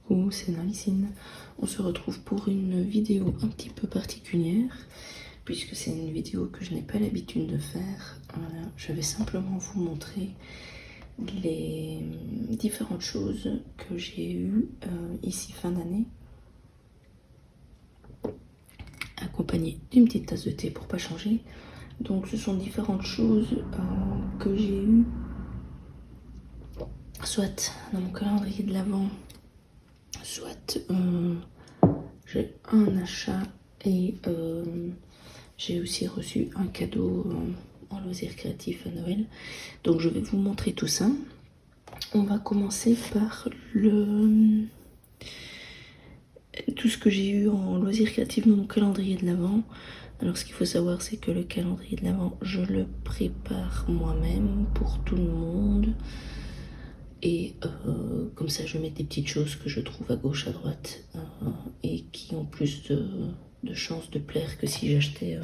coucou, c'est Narissine. On se retrouve pour une vidéo un petit peu particulière, puisque c'est une vidéo que je n'ai pas l'habitude de faire. Je vais simplement vous montrer les différentes choses que j'ai eues ici fin d'année, accompagnées d'une petite tasse de thé pour pas changer. Donc ce sont différentes choses que j'ai eues, soit dans mon calendrier de l'Avent, soit j'ai un achat et j'ai aussi reçu un cadeau en loisir créatif à Noël. Donc je vais vous montrer tout ça. On va commencer par tout ce que j'ai eu en loisir créatif dans mon calendrier de l'Avent. Alors ce qu'il faut savoir, c'est que le calendrier de l'Avent, je le prépare moi-même pour tout le monde. Et comme ça, je mets des petites choses que je trouve à gauche, à droite, et qui ont plus de chances de plaire que si j'achetais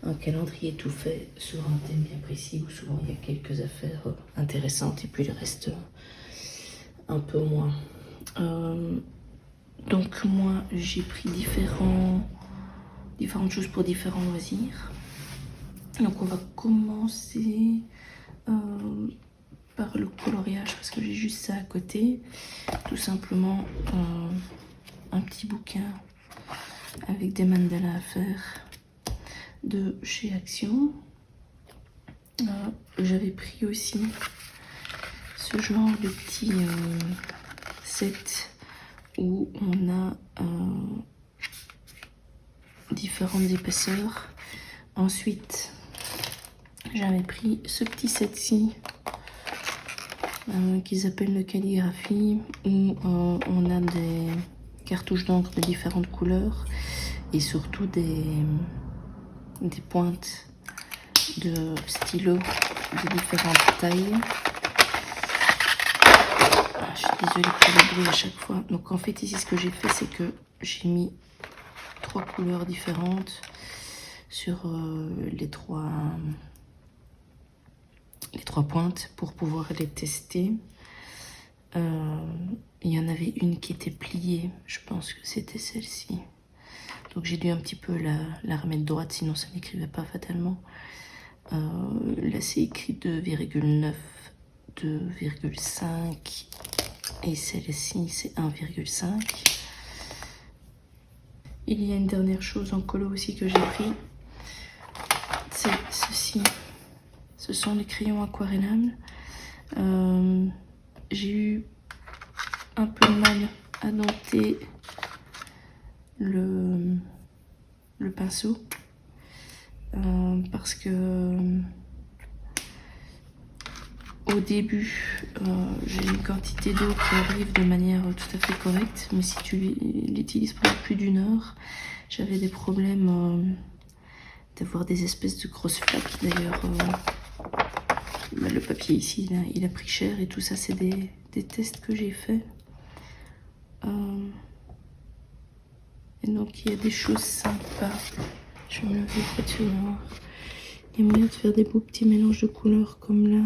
un calendrier tout fait sur un thème bien précis, où souvent il y a quelques affaires intéressantes et puis le reste un peu moins. Donc moi, j'ai pris différentes choses pour différents loisirs. Donc on va commencer par le coloriage, parce que j'ai juste ça à côté. Tout simplement un petit bouquin avec des mandalas à faire de chez Action. J'avais pris aussi ce genre de petit set où on a différentes épaisseurs. Ensuite, j'avais pris ce petit set-ci qu'ils appellent le calligraphie, où on a des cartouches d'encre de différentes couleurs et surtout des pointes de stylo de différentes tailles. Je suis désolée pour le bruit à chaque fois. Donc en fait ici ce que j'ai fait, c'est que j'ai mis 3 couleurs différentes sur les trois pointes pour pouvoir les tester. Il y en avait une qui était pliée, je pense que c'était celle-ci. Donc j'ai dû un petit peu la remettre droite, sinon ça n'écrivait pas fatalement. Là c'est écrit 2,9, 2,5 et celle-ci c'est 1,5. Il y a une dernière chose en colo aussi que j'ai pris, c'est ceci. Ce sont les crayons aquarellables. J'ai eu un peu de mal à dompter le pinceau parce que au début j'ai une quantité d'eau qui arrive de manière tout à fait correcte, mais si tu l'utilises pendant plus d'une heure, j'avais des problèmes d'avoir des espèces de grosses flaques. D'ailleurs le papier ici il a pris cher et tout ça, c'est des tests que j'ai fait. Et donc il y a des choses sympas. Je vais me lever pour être sûr. Il y a moyen de faire des beaux petits mélanges de couleurs comme là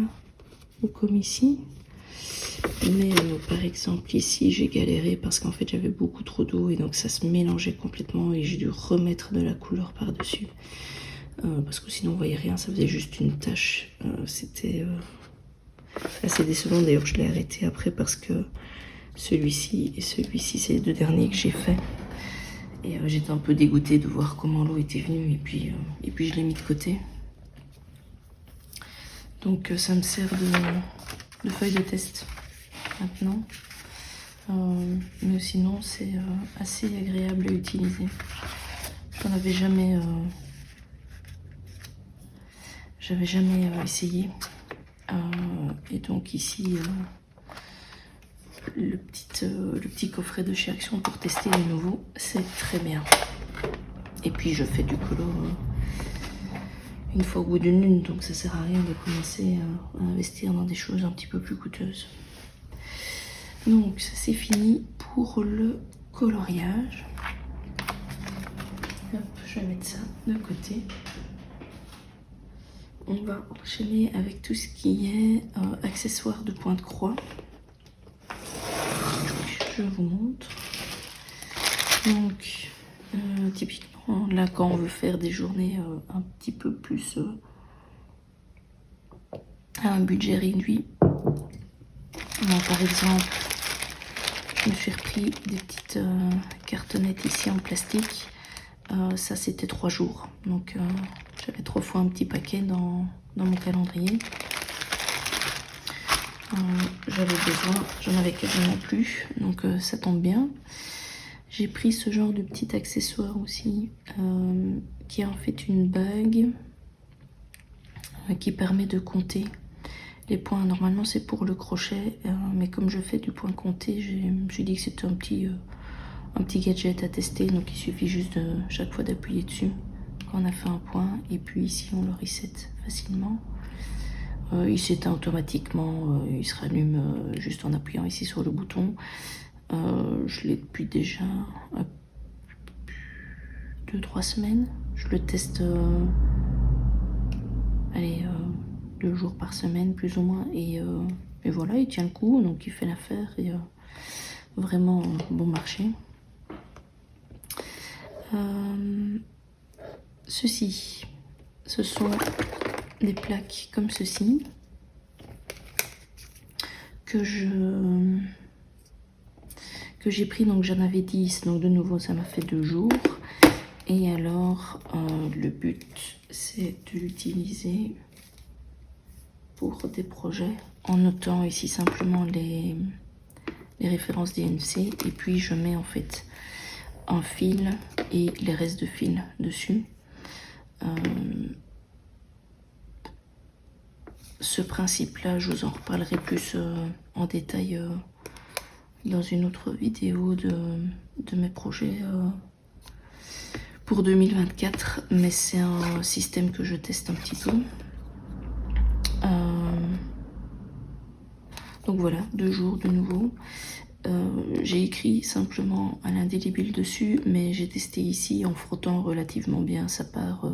ou comme ici. Mais par exemple ici j'ai galéré parce qu'en fait j'avais beaucoup trop d'eau et donc ça se mélangeait complètement et j'ai dû remettre de la couleur par dessus. Parce que sinon on voyait rien, ça faisait juste une tache. C'était assez décevant. D'ailleurs je l'ai arrêté après parce que celui-ci et celui-ci c'est les 2 derniers que j'ai fait. Et j'étais un peu dégoûtée de voir comment l'eau était venue et puis je l'ai mis de côté. Donc ça me sert de feuille de test maintenant. Mais sinon c'est assez agréable à utiliser. J'en avais jamais essayé. Et donc ici le petit coffret de chez Action pour tester les nouveaux, c'est très bien. Et puis je fais du colo une fois au bout d'une lune, donc ça sert à rien de commencer à investir dans des choses un petit peu plus coûteuses. Donc ça c'est fini pour le coloriage. Hop, je vais mettre ça de côté. On va enchaîner avec tout ce qui est accessoires de pointe-croix. Je je vous montre. Donc, typiquement, là, quand on veut faire des journées un petit peu plus à un budget réduit, moi, par exemple, je me suis repris des petites cartonnettes ici en plastique. Ça, c'était 3 jours. Donc, j'avais 3 fois un petit paquet dans mon calendrier. J'avais besoin, j'en avais quasiment plus, donc ça tombe bien. J'ai pris ce genre de petit accessoire aussi, qui est en fait une bague qui permet de compter les points. Normalement c'est pour le crochet, mais comme je fais du point compté, je me suis dit que c'était un petit gadget à tester. Donc il suffit juste de chaque fois d'appuyer dessus quand on a fait un point, et puis ici on le reset facilement. Il s'éteint automatiquement, il se rallume juste en appuyant ici sur le bouton. Je l'ai depuis déjà 2-3 semaines. Je le teste 2 jours par semaine plus ou moins, et voilà, il tient le coup, donc il fait l'affaire, et vraiment bon marché. Ceci, ce sont des plaques comme ceci que j'ai pris, donc j'en avais 10, donc de nouveau ça m'a fait 2 jours. Et alors le but c'est de l'utiliser pour des projets en notant ici simplement les références DMC, et puis je mets en fait un fil et les restes de fil dessus. Ce principe-là, je vous en reparlerai plus en détail dans une autre vidéo de mes projets pour 2024, mais c'est un système que je teste un petit peu. Donc voilà, 2 jours de nouveau. J'ai écrit simplement à l'indélébile dessus, mais j'ai testé ici en frottant relativement bien, ça part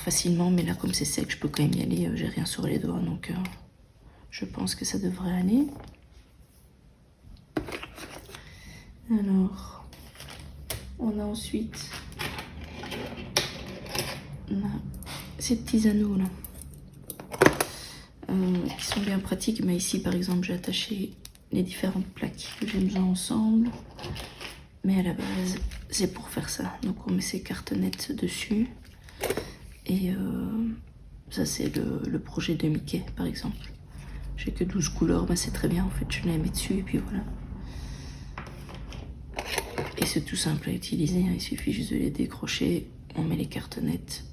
facilement, mais là comme c'est sec, je peux quand même y aller, j'ai rien sur les doigts, donc je pense que ça devrait aller. Alors, on a ensuite ces petits anneaux là, qui sont bien pratiques, mais ici par exemple j'ai attaché les différentes plaques que j'ai besoin ensemble, mais à la base c'est pour faire ça. Donc on met ces cartonnettes dessus. Et ça c'est le projet de Mickey par exemple. J'ai que 12 couleurs, bah c'est très bien en fait, je les mets dessus et puis voilà. Et c'est tout simple à utiliser, hein. Il suffit juste de les décrocher, on met les cartonnettes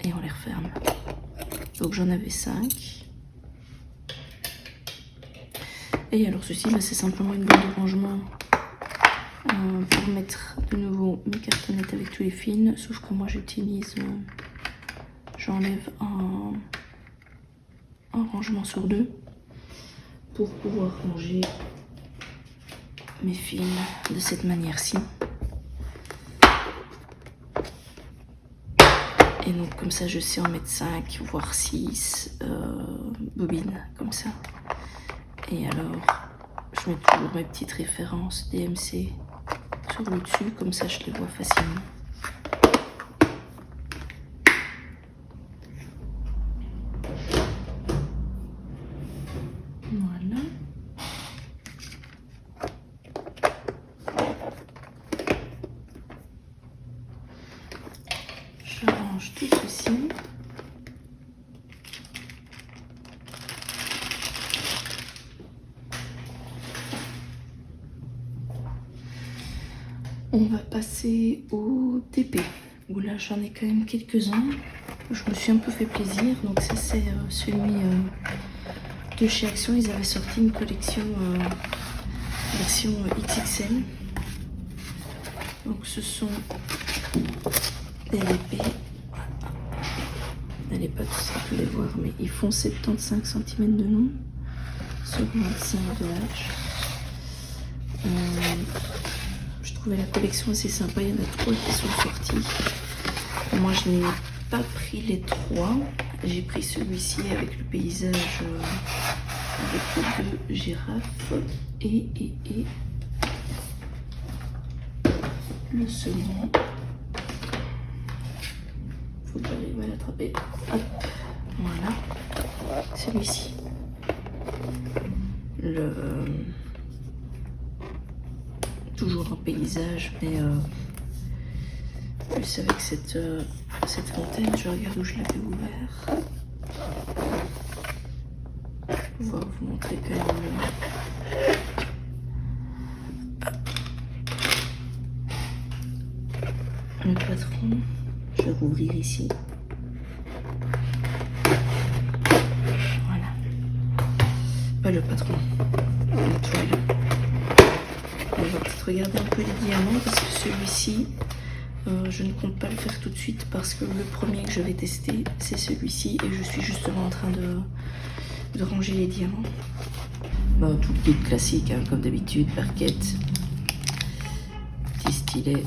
et on les referme. Donc j'en avais 5. Et alors ceci, bah, c'est simplement une boîte de rangement pour mettre de nouveau mes cartonnettes avec tous les fils, sauf que moi j'utilise, j'enlève un rangement sur 2 pour pouvoir ranger mes fils de cette manière-ci. Et donc comme ça je sais en mettre 5 voire 6 bobines comme ça. Et alors je mets toujours mes petites références DMC sur le dessus, comme ça je les vois facilement. Voilà. Je range tout ceci. On va passer au TP, où là j'en ai quand même quelques-uns. Je me suis un peu fait plaisir, donc ça c'est celui de chez Action. Ils avaient sorti une collection version XXL. Donc ce sont des épées. Elle n'est pas tout simple de les voir, mais ils font 75 cm de long sur 25 de large. Je trouvais la collection assez sympa, il y en a 3 qui sont sortis. Moi je n'ai pas pris les 3, j'ai pris celui-ci avec le paysage avec deux girafes et le second. Faut que j'arrive à l'attraper. Hop, voilà. Celui-ci. Toujours un paysage, mais plus avec cette fontaine. Je regarde où je l'avais ouvert. Je vais vous montrer quand même le patron. Je vais rouvrir ici. Voilà. Pas le patron, la toile. On va peut-être regarder un peu les diamants parce que celui-ci, je ne compte pas le faire tout de suite parce que le premier que je vais tester, c'est celui-ci et je suis justement en train de ranger les diamants. Bah, tout le kit classique, hein, comme d'habitude, barquette, petit stylet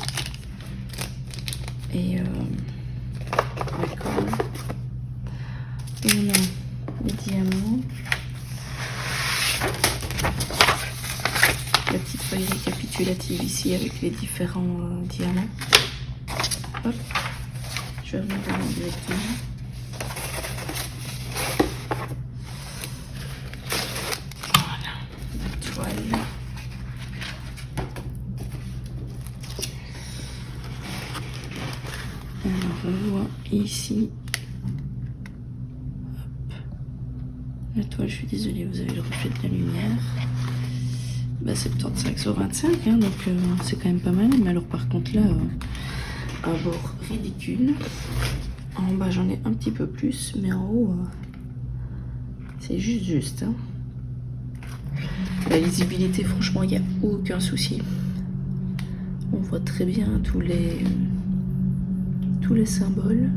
et alcool. Et on a les diamants. La petite feuille récapitulative ici avec les différents diamants. Hop, je vais revenir dedans directement. Voilà, la toile. Alors on voit ici. Hop. La toile, je suis désolée, vous avez le reflet de la lumière. Bah, 75 sur 25, hein, donc c'est quand même pas mal. Mais alors par contre là, un bord ridicule. En bas j'en ai un petit peu plus, mais en haut, c'est juste. Hein. La lisibilité, franchement, il n'y a aucun souci. On voit très bien tous les symboles.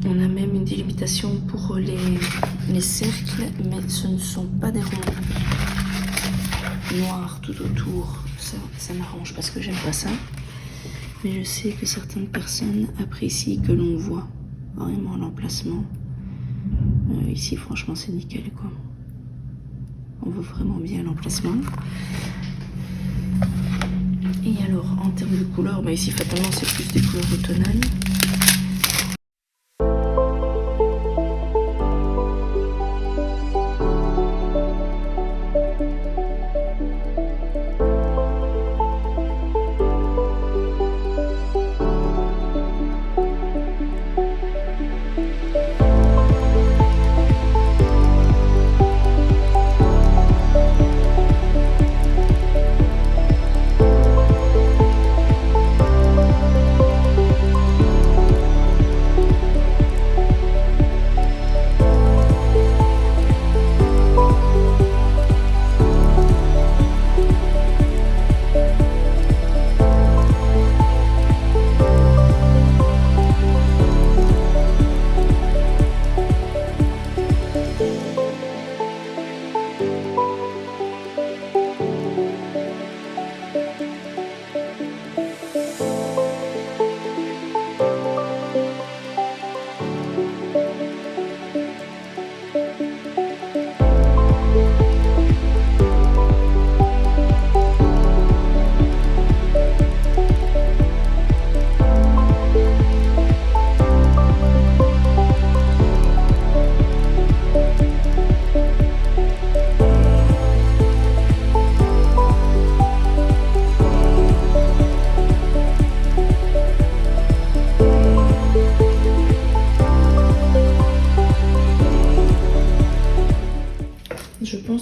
On a même une délimitation pour les cercles, mais ce ne sont pas des ronds noirs tout autour. Ça m'arrange parce que j'aime pas ça. Mais je sais que certaines personnes apprécient que l'on voit vraiment l'emplacement. Ici, franchement, c'est nickel, quoi. On voit vraiment bien l'emplacement. Et alors, en termes de couleurs, bah ici, fatalement, c'est plus des couleurs automnales.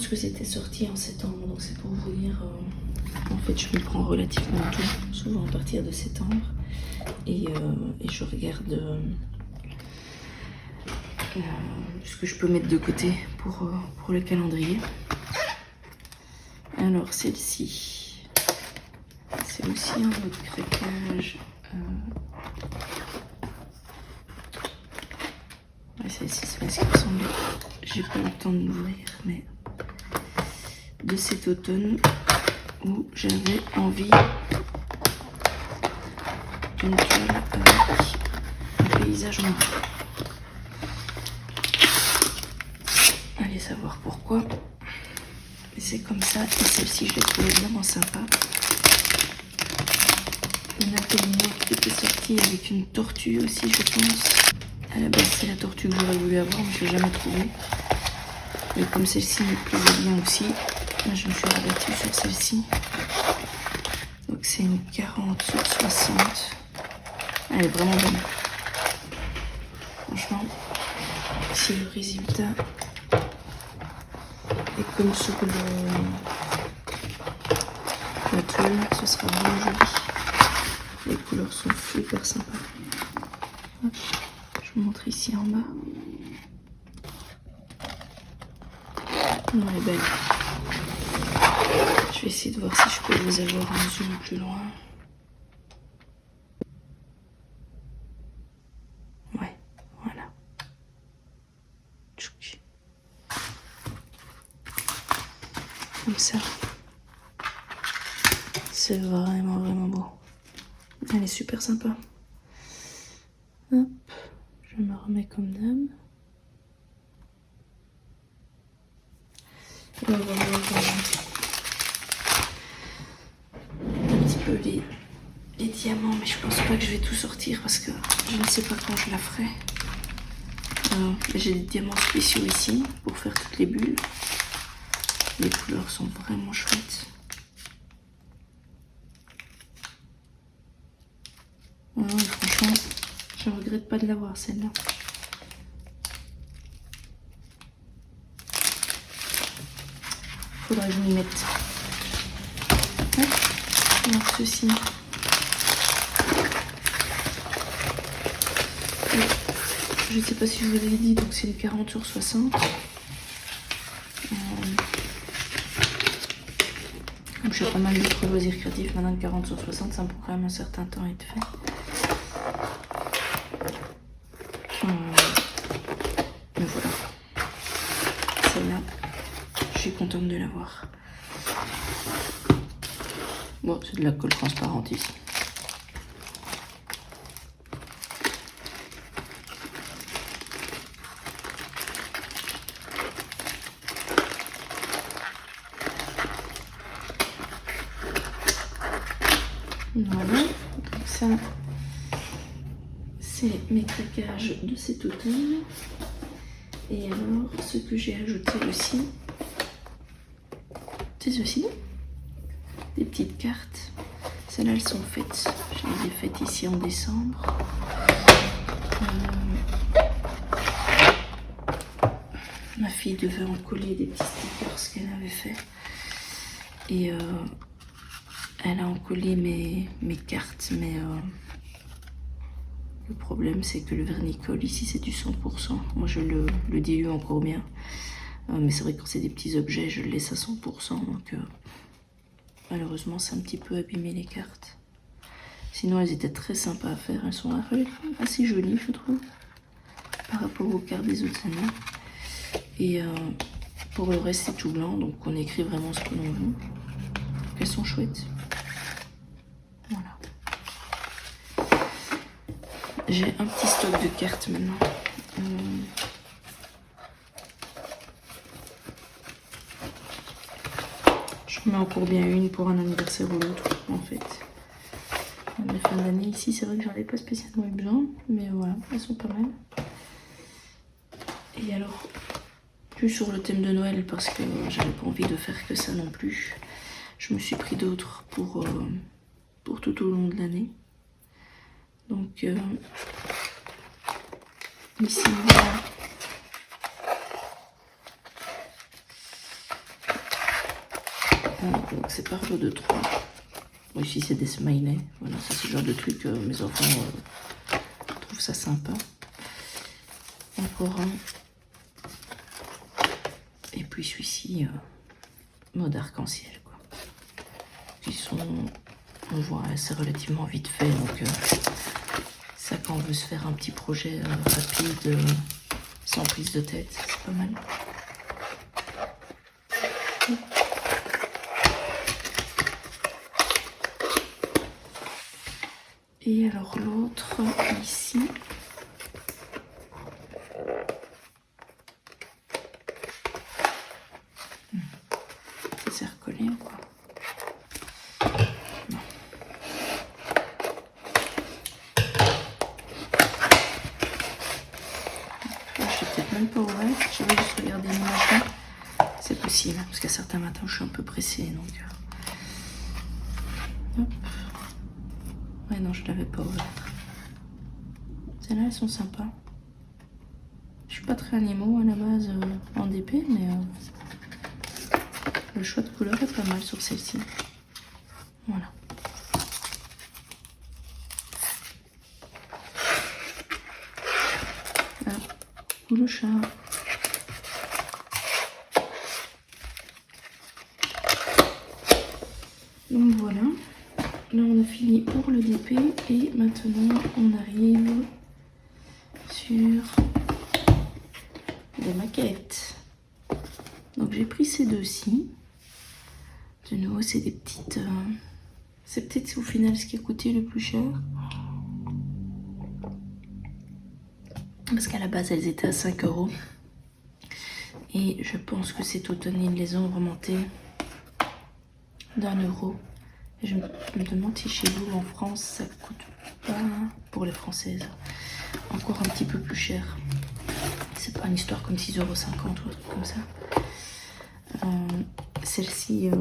Que c'était sorti en septembre, donc c'est pour vous dire, en fait je me prends relativement tout, souvent à partir de septembre, et je regarde ce que je peux mettre de côté pour le calendrier. Alors celle-ci, c'est aussi un autre craquage. Celle-ci, c'est ce qui ressemble, j'ai pas le temps de l'ouvrir, mais de cet automne où j'avais envie d'une toile avec un paysage noir. Allez, savoir pourquoi. Mais c'est comme ça. Et celle-ci, je l'ai trouvée vraiment sympa. Une Alpelino qui était sortie avec une tortue aussi, je pense. À la base, c'est la tortue que j'aurais voulu avoir, mais je l'ai jamais trouvée. Mais comme celle-ci me plaisait bien aussi, moi, je me suis rabattue sur celle-ci. Donc c'est une 40 sur 60. Elle est vraiment bonne. Franchement, si le résultat est comme sur la tuile, ce sera vraiment joli. Les couleurs sont super sympas. Hop, je vous montre ici en bas. Non, elle est belle. Je vais essayer de voir si je peux vous avoir un zoom plus loin. Ouais, voilà. Tchouk. Comme ça. C'est vraiment beau. Elle est super sympa. Hop, je me remets comme d'hab. Et on va voir un petit peu les diamants, mais je pense pas que je vais tout sortir parce que je ne sais pas quand je la ferai. J'ai des diamants spéciaux ici pour faire toutes les bulles. Les couleurs sont vraiment chouettes. Voilà, franchement, je regrette pas de l'avoir celle-là. Faudrait que je m'y mette. Ouais. Alors ceci. Je ne sais pas si je vous l'avais dit, donc c'est une 40 sur 60. Comme je fais pas mal d'autres loisirs créatifs, maintenant une 40 sur 60, ça me prend quand même un certain temps à être fait. Mais voilà. Celle-là, je suis contente de l'avoir. Bon, c'est de la colle transparente ici. Voilà, donc ça, c'est mes craquages de cet automne. Et alors, ce que j'ai ajouté aussi, c'est ceci, des petites cartes. Celles-là, elles sont faites. Je les ai faites ici en décembre. Ma fille devait en coller des petits stickers qu'elle avait fait. Et elle a encollé mes cartes, mais le problème c'est que le vernicole ici c'est du 100%. Moi je le dilue encore bien. Mais c'est vrai que quand c'est des petits objets, je le laisse à 100%. Donc malheureusement, c'est un petit peu abîmé les cartes. Sinon, elles étaient très sympas à faire. Elles sont assez jolies, je trouve, par rapport aux cartes des autres années. Et pour le reste, c'est tout blanc. Donc on écrit vraiment ce que l'on veut. Elles sont chouettes. Voilà. J'ai un petit stock de cartes maintenant. Je mets encore bien une pour un anniversaire ou l'autre, en fait. La fin d'année ici, c'est vrai que j'en ai pas spécialement eu besoin, mais voilà, elles sont pas mal. Et alors, plus sur le thème de Noël, parce que j'avais pas envie de faire que ça non plus. Je me suis pris d'autres pour tout au long de l'année. Donc, ici, voilà. Donc c'est par lot de 3. Bon, ici c'est des smileys. Voilà, ça c'est le genre de truc mes enfants trouvent ça sympa. Encore un. Et puis celui-ci, mode arc-en-ciel, quoi. Qui sont, on voit, c'est relativement vite fait. Donc ça, quand on veut se faire un petit projet rapide, sans prise de tête, c'est pas mal. Et alors l'autre ici, coller quoi. Bon. Là, je suis peut-être même pas ouverte. Je vais juste regarder les matins. C'est possible, parce qu'à certains matins, je suis un peu pressée. Donc... Hop. Ouais, non, je l'avais pas ouverte. Celles-là, elles sont sympas. Je suis pas très animaux à la base en DP, mais le choix de couleur est pas mal sur celle-ci. Voilà. Là, le chat. Donc voilà. Là, on a fini pour le DP et maintenant, on arrive sur des maquettes. Donc j'ai pris ces deux-ci. De nouveau, c'est des petites... C'est peut-être au final ce qui a coûté le plus cher. Parce qu'à la base, elles étaient à 5 €. Et je pense que cet automne, ils les ont remontées d'1 €. Et je me demande si chez vous, en France, ça coûte pas, pour les Françaises, encore un petit peu plus cher. C'est pas une histoire comme 6,50 € ou un truc comme ça. Celle-ci,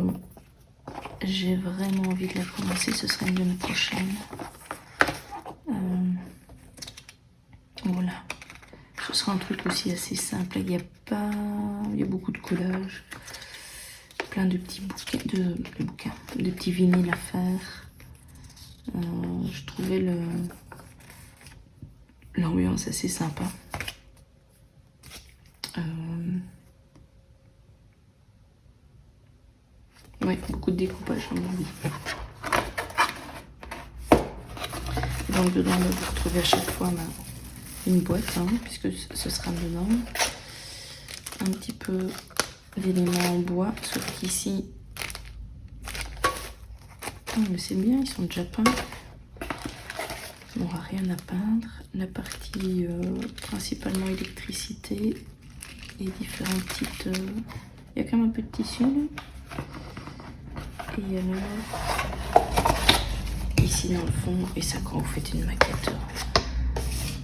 j'ai vraiment envie de la commencer. Ce sera une de mes prochaines. Voilà. Ce sera un truc aussi assez simple. Il y a beaucoup de collages. Plein de petits bouquins, de petits vinyles à faire. Je trouvais l'ambiance assez sympa. Oui, beaucoup de découpage à mon avis. Donc dedans, vous retrouvez à chaque fois une boîte, hein, puisque ce sera dedans. Un petit peu d'éléments en bois, sauf qu'ici, oh, mais c'est bien, ils sont déjà peints. On n'aura rien à peindre. La partie principalement électricité et différents petites... Il y a quand même un peu de tissu là. Et alors, ici dans le fond, et ça quand vous faites une maquette,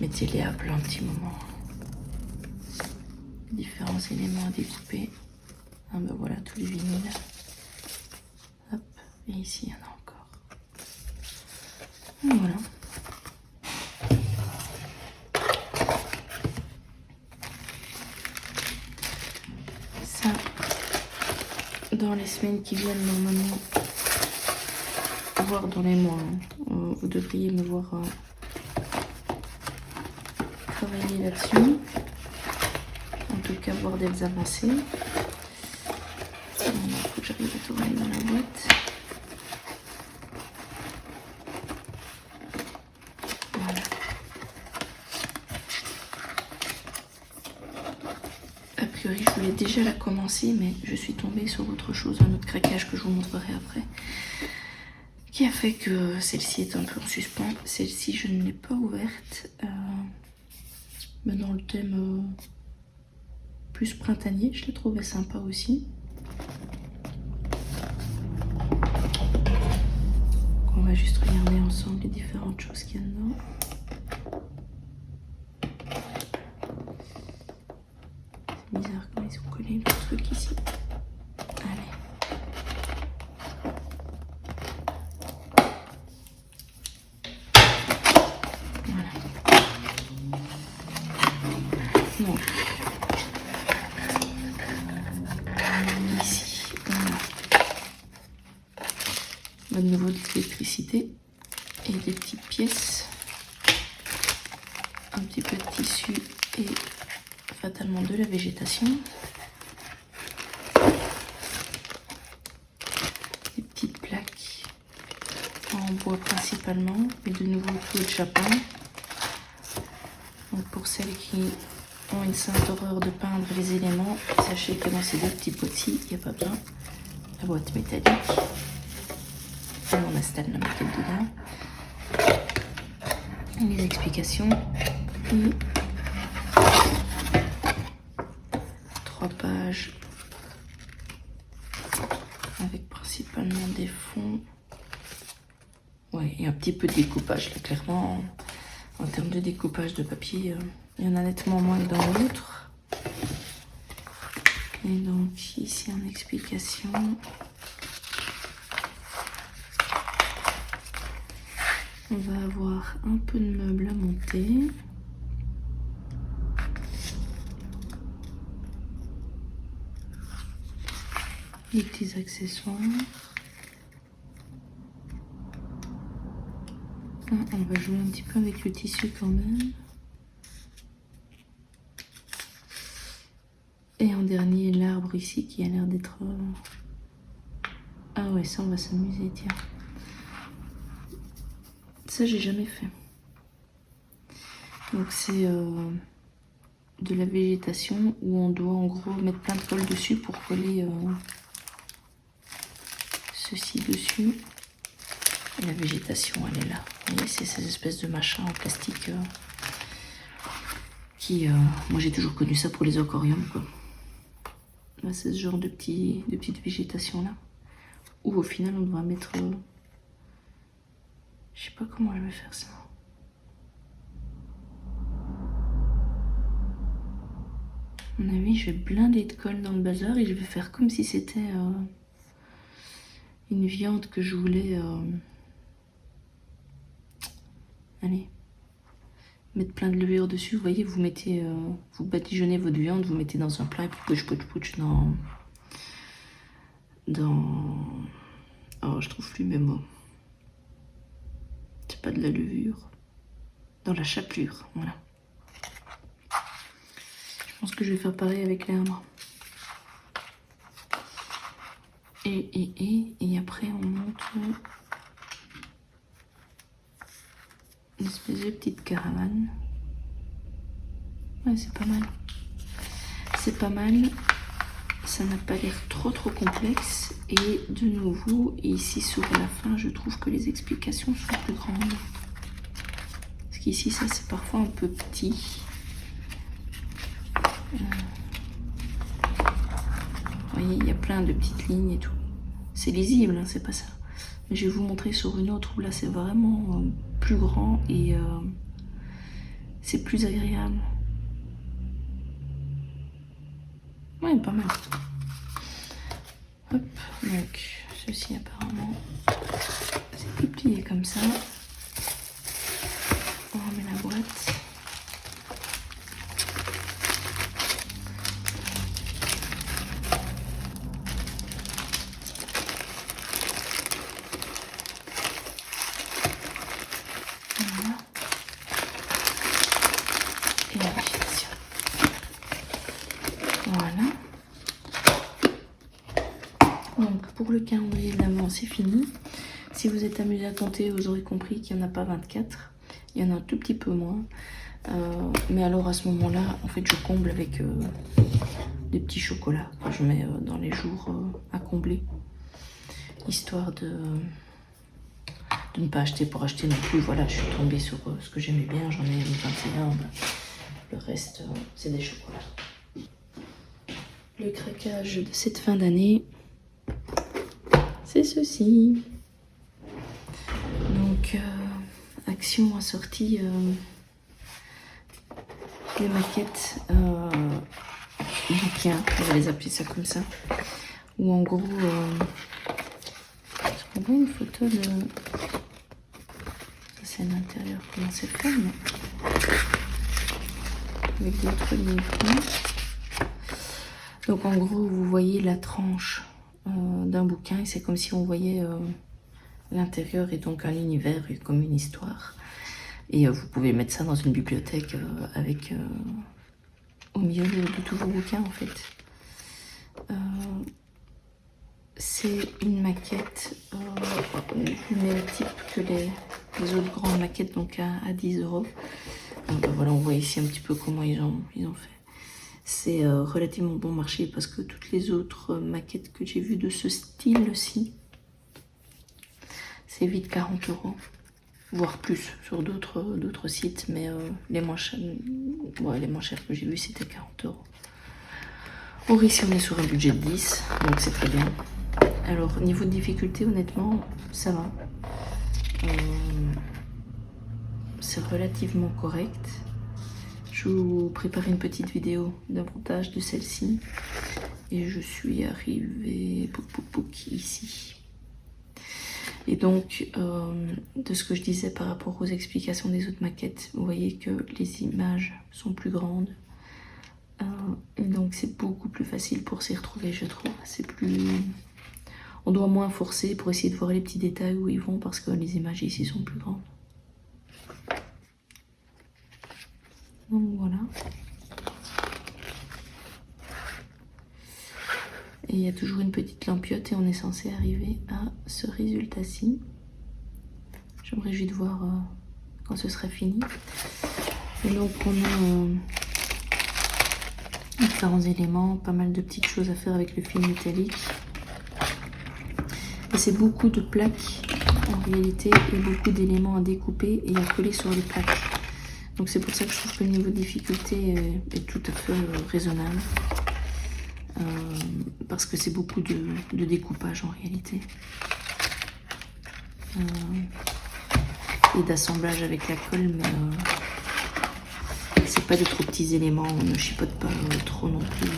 mettez-les à plat un petit moment. Différents éléments à découper. Ah ben voilà, tous les vinyles. Hop, et ici il y en a encore. Et voilà. Ça, dans les semaines qui viennent, normalement, voire dans les mois, vous devriez me voir travailler là-dessus. En tout cas, voir des avancées. Il faut que j'arrive à tourner dans la boîte. Voilà. A priori, je voulais déjà la commencer, mais je suis tombée sur autre chose, un autre craquage que je vous montrerai après, qui a fait que celle-ci est un peu en suspens. Celle-ci, je ne l'ai pas ouverte. Mais dans le thème plus printanier, je l'ai trouvé sympa aussi. On va juste regarder ensemble les différentes choses qu'il y a dedans. C'est bizarre comment ils ont collé le truc ici. Allez. Voilà. Donc, ici, on a de nouveau de l'électricité et des petites pièces, un petit peu de tissu et fatalement de la végétation. Des petites plaques en bois principalement et de nouveau tout de chapin. Donc pour celles qui ont une sainte horreur de peindre les éléments, sachez que dans ces deux petits pots-ci, il n'y a pas besoin. La boîte métallique. Et on installe la maquette dedans. Les explications. Et 3 pages avec Accompagnement des fonds. Ouais, et un petit peu de découpage. Là, clairement, en termes de découpage de papier, il y en a nettement moins que dans l'autre. Et donc, ici, en explication. On va avoir un peu de meubles à monter. Des petits accessoires. Ah, on va jouer un petit peu avec le tissu quand même. Et en dernier, l'arbre ici qui a l'air d'être... Ah ouais, ça on va s'amuser, tiens. Ça j'ai jamais fait. Donc c'est de la végétation où on doit en gros mettre plein de colle dessus pour coller ceci dessus. Et la végétation elle est là. Vous voyez, c'est ces espèces de machins en plastique qui... moi j'ai toujours connu ça pour les aquariums quoi. Là c'est ce genre de petite végétation là. Où au final on devra mettre... je sais pas comment je vais faire ça. À mon avis, je vais blinder de colle dans le bazar et je vais faire comme si c'était une viande que je voulais... allez, mettre plein de levure dessus. Vous voyez, vous mettez... vous badigeonnez votre viande, vous mettez dans un plat et puis pouch dans... Oh, je trouve plus mes mots. C'est pas de la levure. Dans la chapelure, voilà. Je pense que je vais faire pareil avec l'arbre. Et après on monte une espèce de petite caravane. Ouais, c'est pas mal. C'est pas mal. Ça n'a pas l'air trop complexe. Et de nouveau, ici sur la fin, je trouve que les explications sont plus grandes. Parce qu'ici, ça c'est parfois un peu petit. Vous voyez, il y a plein de petites lignes et tout. C'est lisible, hein, c'est pas ça. Mais je vais vous montrer sur une autre où là c'est vraiment plus grand et c'est plus agréable. Ouais, pas mal. Hop, donc ceci apparemment c'est déplié comme ça. On remet la boîte. Voilà. Et la végétation. Voilà. Donc pour le calendrier de l'Avent, c'est fini. Si vous êtes amusé à compter, vous aurez compris qu'il n'y en a pas 24. Il y en a un tout petit peu moins. Mais alors à ce moment-là, en fait, je comble avec des petits chocolats que je mets dans les jours à combler. Histoire de ne pas acheter pour acheter non plus. Voilà, je suis tombée sur ce que j'aimais bien. J'en ai mis 21. Ben, le reste, c'est des chocolats. Le craquage de cette fin d'année, c'est ceci. Donc, Action a sorti les maquettes bouquins, on va les appeler ça comme ça. Ou en gros, on voit une photo de... Ça c'est l'intérieur, comment c'est fait, mais... avec d'autres livres. Donc en gros, vous voyez la tranche d'un bouquin et c'est comme si on voyait l'intérieur et donc un univers et comme une histoire. Et vous pouvez mettre ça dans une bibliothèque avec au milieu de tous vos bouquins en fait. C'est une maquette du même type que les autres grandes maquettes, donc à 10 €. Ben voilà, on voit ici un petit peu comment ils ont fait. C'est relativement bon marché parce que toutes les autres maquettes que j'ai vues de ce style-ci, c'est vite 40 €, voire plus sur d'autres sites, mais les moins chers que j'ai vus c'était 40 €. Or ici on est sur un budget de 10, donc c'est très bien. Alors, niveau de difficulté, honnêtement, ça va. C'est relativement correct. Je vous prépare une petite vidéo d'un montage de celle-ci. Et je suis arrivée ici. Et donc, de ce que je disais par rapport aux explications des autres maquettes, vous voyez que les images sont plus grandes. Et donc, c'est beaucoup plus facile pour s'y retrouver, je trouve. C'est plus... On doit moins forcer pour essayer de voir les petits détails où ils vont parce que les images ici sont plus grandes. Donc, voilà. Et il y a toujours une petite lampiote et on est censé arriver à ce résultat-ci. Je me réjouis de voir quand ce sera fini. Et donc on a différents éléments, pas mal de petites choses à faire avec le film métallique. Et c'est beaucoup de plaques en réalité et beaucoup d'éléments à découper et à coller sur les plaques. Donc c'est pour ça que je trouve que le niveau de difficulté est tout à fait raisonnable. Parce que c'est beaucoup de découpage en réalité. Et d'assemblage avec la colle, mais c'est pas de trop petits éléments, on ne chipote pas trop non plus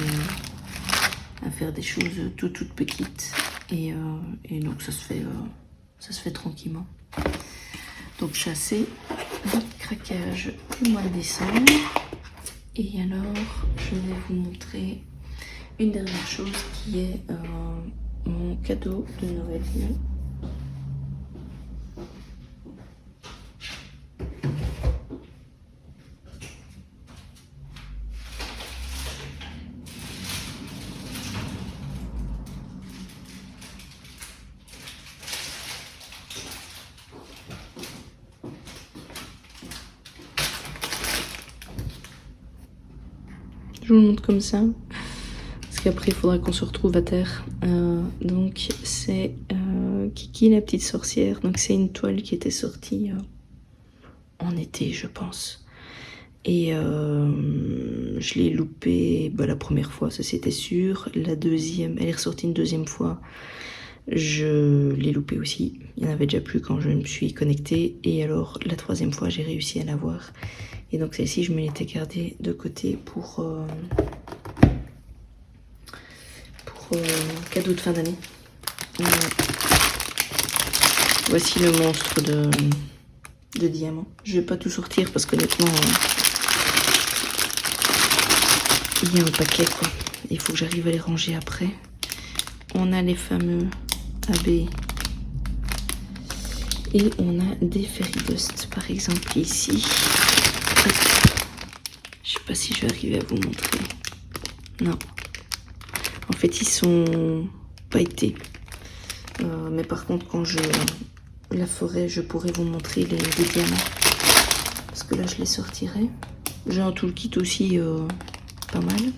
à faire des choses toutes petites. Et donc ça se fait tranquillement. Donc chasser le craquage du mois de décembre. Et alors je vais vous montrer une dernière chose qui est mon cadeau de Noël. Je vous le montre comme ça. Parce qu'après, il faudra qu'on se retrouve à terre. Donc, c'est Kiki, la petite sorcière. Donc, c'est une toile qui était sortie en été, je pense. Et je l'ai loupée la première fois, ça c'était sûr. La deuxième, elle est ressortie une deuxième fois. Je l'ai loupée aussi. Il n'y en avait déjà plus quand je me suis connectée. Et alors, la troisième fois, j'ai réussi à la voir. Et donc, celle-ci, je me l'étais gardée de côté pour cadeau de fin d'année. Voici le monstre de diamants. Je vais pas tout sortir parce qu'honnêtement, il y a un paquet quoi. Il faut que j'arrive à les ranger après. On a les fameux AB et on a des fairy dust par exemple ici. Je sais pas si je vais arriver à vous montrer. Non. En fait, ils sont pailletés. Mais par contre, quand je la ferai, je pourrai vous montrer les diamants. Parce que là, je les sortirai. J'ai un toolkit aussi pas mal.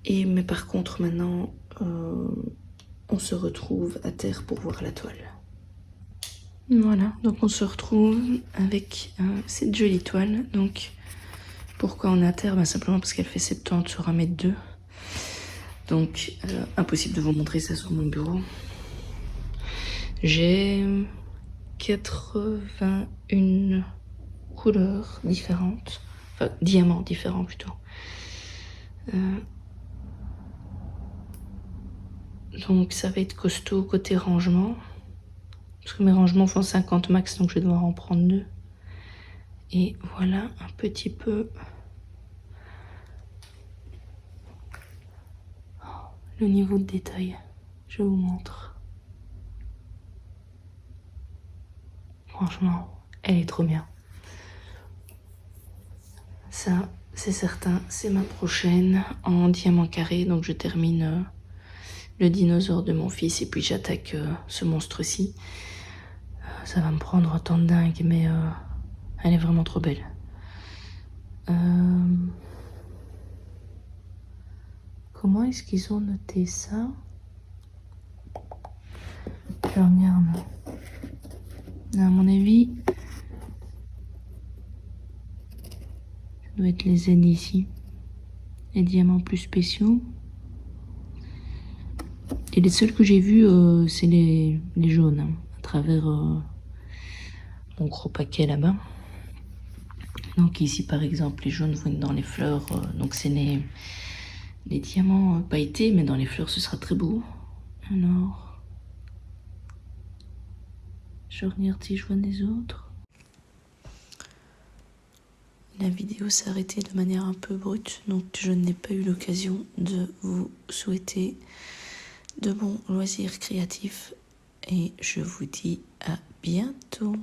Mais par contre, maintenant, on se retrouve à terre pour voir la toile. Voilà, donc on se retrouve avec cette jolie toile. Donc, pourquoi on est à terre? Simplement parce qu'elle fait 70 sur 1,2 m. Donc, impossible de vous montrer ça sur mon bureau. J'ai 81 couleurs différentes. Enfin, diamants différents plutôt. Donc, ça va être costaud côté rangement. Parce que mes rangements font 50 max, donc je vais devoir en prendre 2. Et voilà un petit peu le niveau de détail. Je vous montre. Franchement, elle est trop bien. Ça, c'est certain, c'est ma prochaine en diamant carré. Donc je termine le dinosaure de mon fils et puis j'attaque ce monstre-ci. Ça va me prendre un temps de dingue, mais elle est vraiment trop belle. Comment est-ce qu'ils ont noté ça? Je regarde. À mon avis, ça doit être les Z ici. Les diamants plus spéciaux. Et les seuls que j'ai vus, c'est les jaunes, hein, à travers mon gros paquet là-bas. Donc ici, par exemple, les jaunes vont être dans les fleurs. Donc c'est les diamants pailletés, mais dans les fleurs, ce sera très beau. Alors, je regarde si je vois des autres. La vidéo s'est arrêtée de manière un peu brute, donc je n'ai pas eu l'occasion de vous souhaiter de bons loisirs créatifs. Et je vous dis à bientôt.